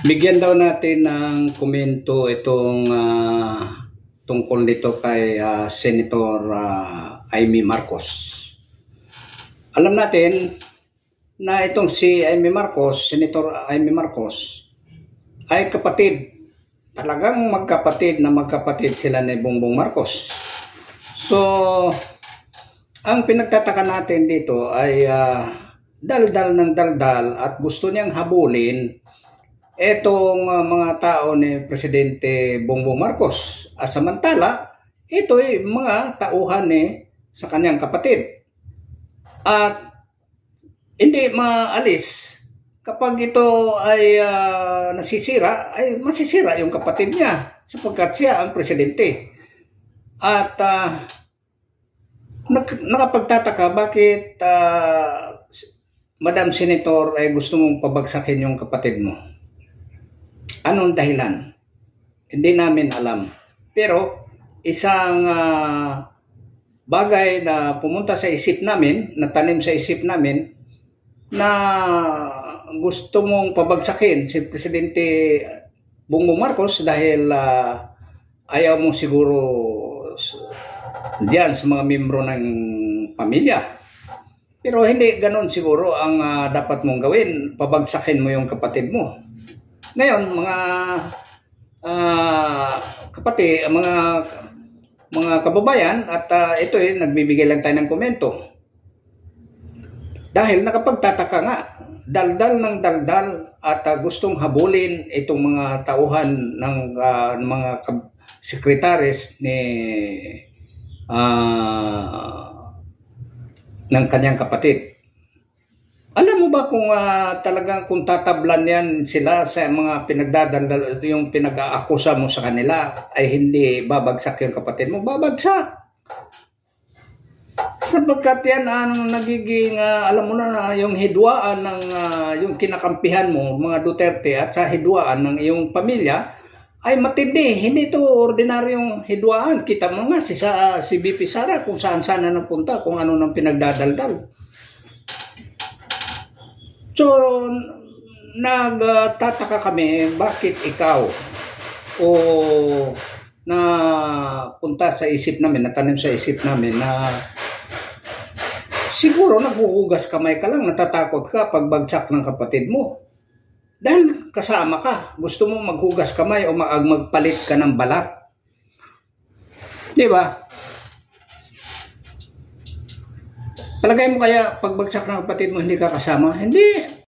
Bigyan daw natin ng komento itong tungkol dito kay Senator Amy Marcos. Alam natin na itong si Amy Marcos, Senator Amy Marcos, ay kapatid. Talagang magkapatid sila ni Bongbong Marcos. So, ang pinagtataka natin dito ay daldal ng daldal at gusto niyang habulin etong mga tao ni Presidente Bongbong Marcos. Samantala, ito ay mga tauhan sa kanyang kapatid. At hindi maalis kapag ito ay nasisira, ay masisira yung kapatid niya sapagkat siya ang presidente. At nakapagtataka bakit Madam Senator ay gusto mong pabagsakin yung kapatid mo. Anong dahilan? Hindi namin alam. Pero isang bagay na pumunta sa isip namin, natanim sa isip namin, na gusto mong pabagsakin si Presidente Bongbong Marcos dahil ayaw mo siguro diyan sa mga membro ng pamilya. Pero hindi ganon siguro ang dapat mong gawin, pabagsakin mo yung kapatid mo. Ngayon, mga kapatid, mga kababayan, at ito nagbibigay lang tayo ng komento. Dahil nakapagtataka nga, daldal ng daldal at gustong habulin itong mga tauhan ng mga sekretaris ng kanyang kapatid. Alam mo ba kung talagang kung tatablan yan sila sa mga pinagdadaldal, yung pinag-aakusa mo sa kanila ay hindi babagsak yung kapatid mo? Babagsak! Sapagkat yan ang nagiging, alam mo na, yung hidwaan ng yung kinakampihan mo, mga Duterte, at sa hidwaan ng iyong pamilya ay matindi. Hindi ito ordinaryong hidwaan. Kita mo nga si BP Sara kung saan-saan na napunta, kung ano nang pinagdadaldal. So, nagtataka kami bakit ikaw na punta sa isip namin, natanim sa isip namin na siguro naghuhugas kamay ka lang, natatakot ka pagbagsak ng kapatid mo. Dahil kasama ka, gusto mo maghugas kamay o magpalit ka ng balat. Di ba? Palagay mo kaya pagbagsak ng kapatid mo hindi ka kasama? Hindi.